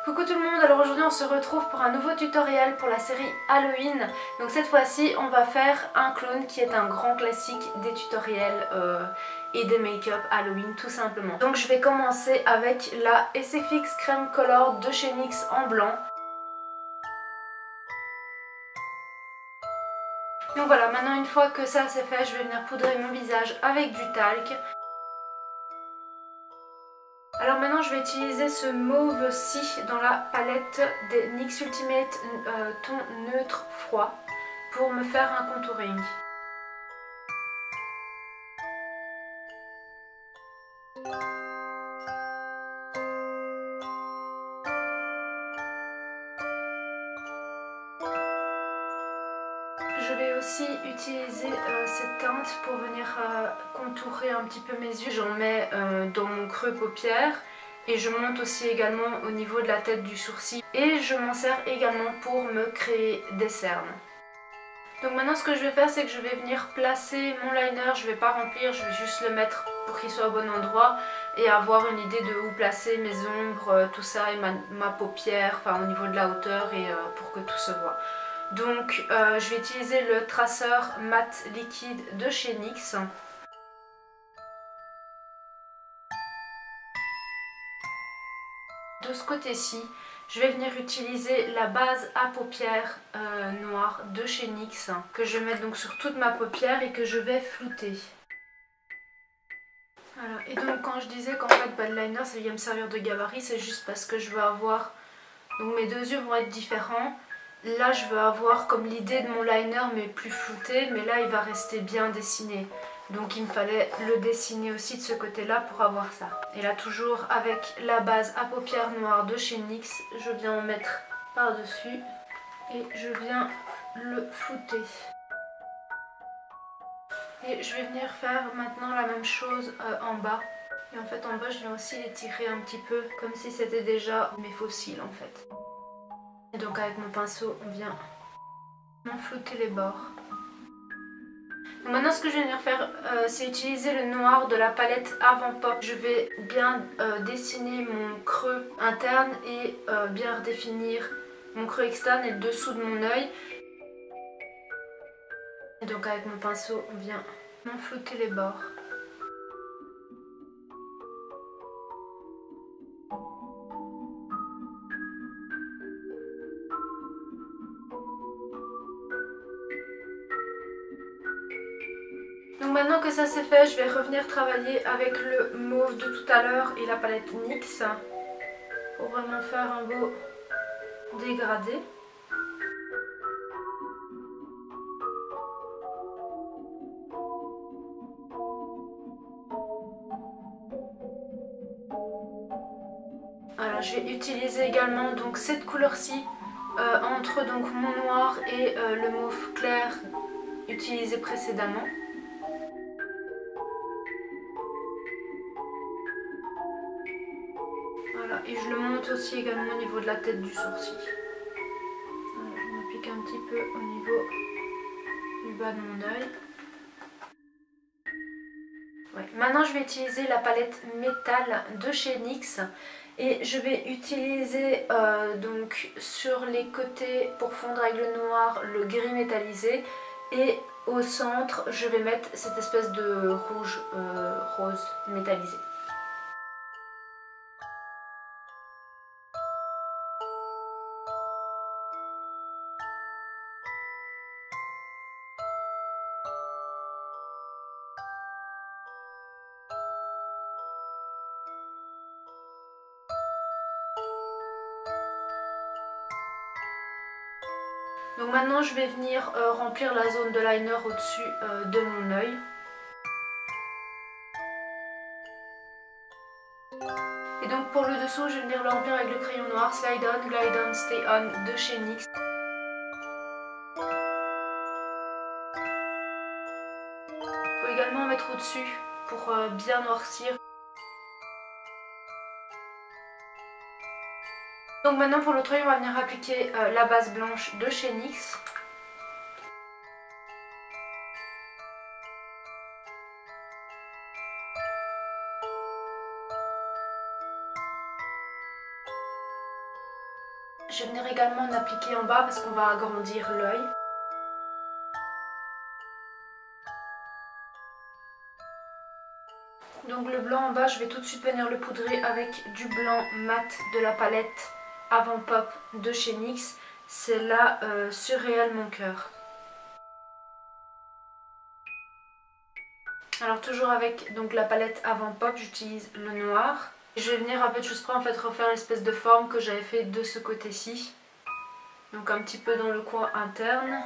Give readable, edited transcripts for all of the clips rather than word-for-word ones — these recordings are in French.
Coucou tout le monde, alors aujourd'hui on se retrouve pour un nouveau tutoriel pour la série Halloween. Donc cette fois-ci on va faire un clown qui est un grand classique des tutoriels et des make-up Halloween tout simplement. Donc je vais commencer avec la SFX Crème Color de chez NYX en blanc. Donc voilà, maintenant une fois que ça c'est fait, je vais venir poudrer mon visage avec du talc. Alors maintenant je vais utiliser ce mauve-ci dans la palette des NYX Ultimate ton neutre froid pour me faire un contouring. Je vais aussi utiliser cette teinte pour venir contourer un petit peu mes yeux. J'en mets dans mon creux paupière et je monte aussi également au niveau de la tête du sourcil. Et je m'en sers également pour me créer des cernes. Donc maintenant ce que je vais faire c'est que je vais venir placer mon liner, je ne vais pas remplir, je vais juste le mettre pour qu'il soit au bon endroit et avoir une idée de où placer mes ombres, tout ça et ma paupière, enfin au niveau de la hauteur et pour que tout se voit. Donc je vais utiliser le traceur mat liquide de chez NYX. De ce côté-ci, je vais venir utiliser la base à paupières noire de chez NYX que je vais mettre donc sur toute ma paupière et que je vais flouter. Voilà. Et donc quand je disais qu'en fait le liner ça vient me servir de gabarit, c'est juste parce que je veux avoir... Donc mes deux yeux vont être différents. Là je veux avoir comme l'idée de mon liner mais plus flouté, mais là il va rester bien dessiné. Donc il me fallait le dessiner aussi de ce côté-là pour avoir ça. Et là toujours avec la base à paupières noire de chez NYX, je viens en mettre par-dessus et je viens le flouter. Et je vais venir faire maintenant la même chose en bas. Et en fait en bas je viens aussi l'étirer un petit peu comme si c'était déjà mes faux cils en fait. Et donc avec mon pinceau on vient flouter les bords. Donc maintenant ce que je vais venir faire c'est utiliser le noir de la palette Avant Pop. Je vais bien dessiner mon creux interne et bien redéfinir mon creux externe et le dessous de mon œil. Et donc avec mon pinceau on vient flouter les bords. Donc maintenant que ça c'est fait, je vais revenir travailler avec le mauve de tout à l'heure et la palette NYX pour vraiment faire un beau dégradé. Alors je vais utiliser également donc cette couleur-ci entre donc mon noir et le mauve clair utilisé précédemment. Voilà, et je le monte aussi également au niveau de la tête du sourcil. Voilà, je m'applique un petit peu au niveau du bas de mon œil. Ouais. Maintenant je vais utiliser la palette métal de chez NYX et je vais utiliser donc sur les côtés pour fondre avec le noir le gris métallisé et au centre je vais mettre cette espèce de rouge rose métallisé. Donc maintenant je vais venir remplir la zone de liner au-dessus de mon œil. Et donc pour le dessous je vais venir le remplir avec le crayon noir Slide On, Glide On, Stay On de chez NYX. Il faut également mettre au-dessus pour bien noircir. Donc maintenant pour l'autre œil on va venir appliquer la base blanche de chez NYX. Je vais venir également en appliquer en bas parce qu'on va agrandir l'œil. Donc le blanc en bas, je vais tout de suite venir le poudrer avec du blanc mat de la palette Avant Pop de chez NYX. C'est la Surréal Mon Cœur. Alors toujours avec donc la palette Avant Pop, j'utilise le noir. Je vais venir à peu de choses près en fait refaire l'espèce de forme que j'avais fait de ce côté-ci. Donc un petit peu dans le coin interne.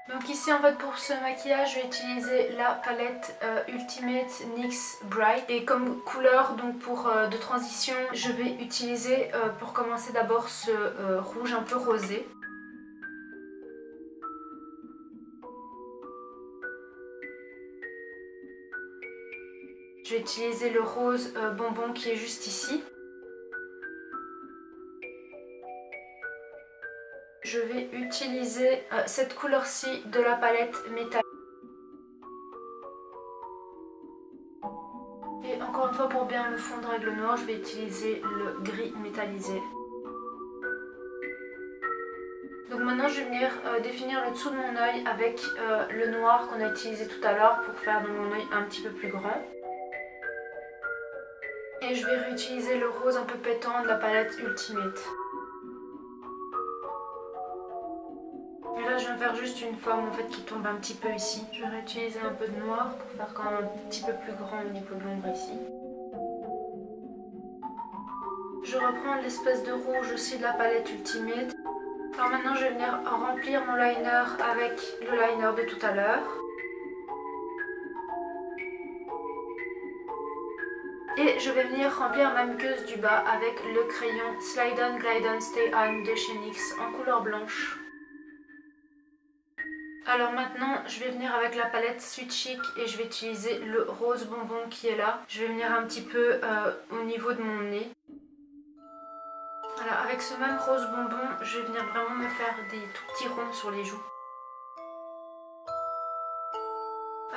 Donc ici en fait pour ce maquillage je vais utiliser la palette Ultimate NYX Bright et comme couleur donc pour de transition je vais utiliser pour commencer d'abord ce rouge un peu rosé. Je vais utiliser le rose bonbon qui est juste ici. Je vais utiliser cette couleur-ci de la palette Métal. Et encore une fois pour bien le fondre avec le noir, je vais utiliser le gris métallisé. Donc maintenant je vais venir définir le dessous de mon œil avec le noir qu'on a utilisé tout à l'heure pour faire dans mon œil un petit peu plus grand. Et je vais réutiliser le rose un peu pétant de la palette Ultimate. Et là je vais faire juste une forme en fait qui tombe un petit peu ici. Je vais réutiliser un peu de noir pour faire quand même un petit peu plus grand au niveau de l'ombre ici. Je reprends l'espèce de rouge aussi de la palette Ultimate. Alors maintenant je vais venir remplir mon liner avec le liner de tout à l'heure. Et je vais venir remplir ma muqueuse du bas avec le crayon Slide On Glide On Stay On de chez NYX en couleur blanche. Alors maintenant je vais venir avec la palette Sweet Chic et je vais utiliser le rose bonbon qui est là. Je vais venir un petit peu au niveau de mon nez. Alors avec ce même rose bonbon je vais venir vraiment me faire des tout petits ronds sur les joues.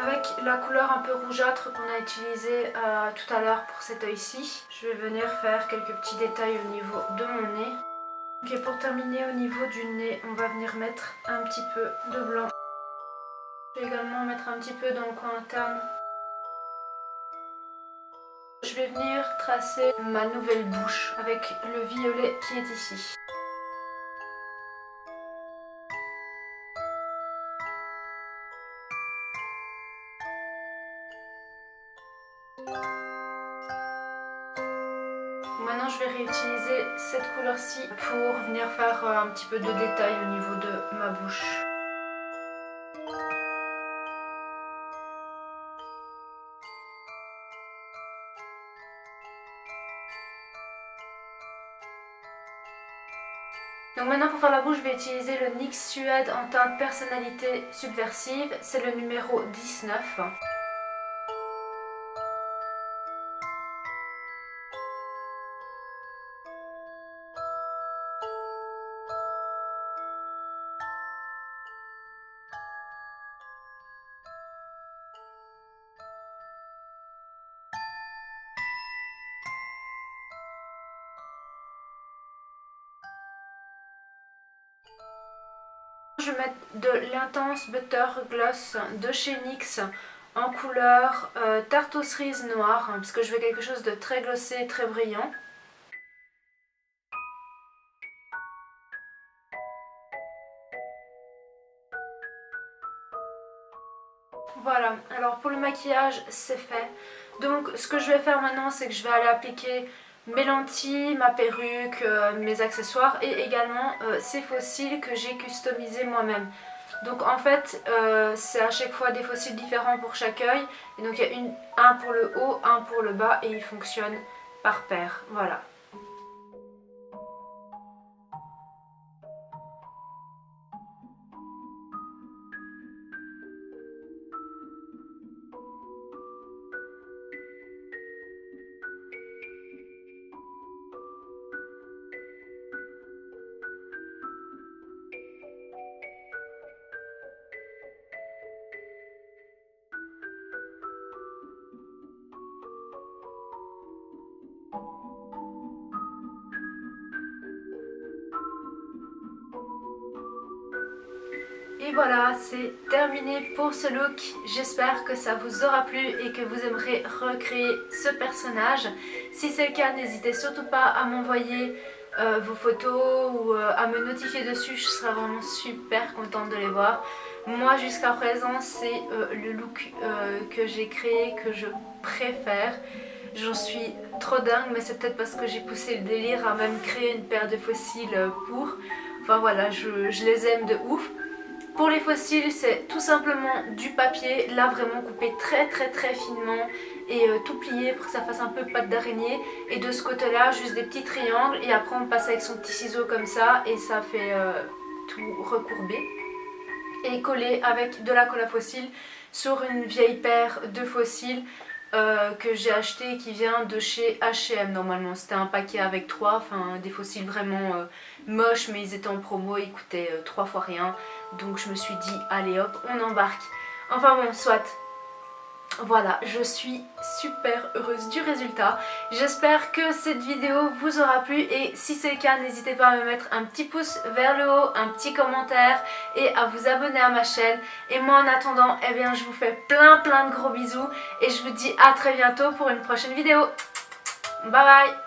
Avec la couleur un peu rougeâtre qu'on a utilisée tout à l'heure pour cet œil-ci, je vais venir faire quelques petits détails au niveau de mon nez. Ok, pour terminer au niveau du nez, on va venir mettre un petit peu de blanc. Je vais également mettre un petit peu dans le coin interne. Je vais venir tracer ma nouvelle bouche avec le violet qui est ici. Maintenant je vais réutiliser cette couleur-ci pour venir faire un petit peu de détail au niveau de ma bouche. Donc maintenant pour faire la bouche je vais utiliser le NYX Suède en teinte personnalité subversive, c'est le numéro 19. Je vais mettre de l'Intense Butter Gloss de chez NYX en couleur tarte aux cerises noire parce que je veux quelque chose de très glossé, très brillant. Voilà, alors pour le maquillage c'est fait. Donc ce que je vais faire maintenant c'est que je vais aller appliquer mes lentilles, ma perruque, mes accessoires et également ces faux cils que j'ai customisés moi-même. Donc en fait c'est à chaque fois des faux cils différents pour chaque œil. Et donc il y a un pour le haut, un pour le bas et ils fonctionnent par paire. Voilà. Et voilà, c'est terminé pour ce look. J'espère que ça vous aura plu et que vous aimerez recréer ce personnage. Si c'est le cas, n'hésitez surtout pas à m'envoyer vos photos ou à me notifier dessus. Je serai vraiment super contente de les voir. Moi, jusqu'à présent, c'est le look que j'ai créé, que je préfère. J'en suis trop dingue, mais c'est peut-être parce que j'ai poussé le délire à même créer une paire de fossiles pour. Enfin voilà, je les aime de ouf. Pour les fossiles, c'est tout simplement du papier, là vraiment coupé très finement et tout plié pour que ça fasse un peu pâte d'araignée. Et de ce côté-là, juste des petits triangles et après on passe avec son petit ciseau comme ça et ça fait tout recourbé. Et collé avec de la colle à fossiles sur une vieille paire de fossiles que j'ai acheté qui vient de chez H&M normalement. C'était un paquet avec 3, enfin des fossiles vraiment moches mais ils étaient en promo, ils coûtaient 3 fois rien. Donc je me suis dit allez hop on embarque. Enfin bon soit. Voilà, je suis super heureuse du résultat. J'espère que cette vidéo vous aura plu et si c'est le cas, n'hésitez pas à me mettre un petit pouce vers le haut, un petit commentaire et à vous abonner à ma chaîne. Et moi en attendant, eh bien je vous fais plein de gros bisous et je vous dis à très bientôt pour une prochaine vidéo. Bye bye!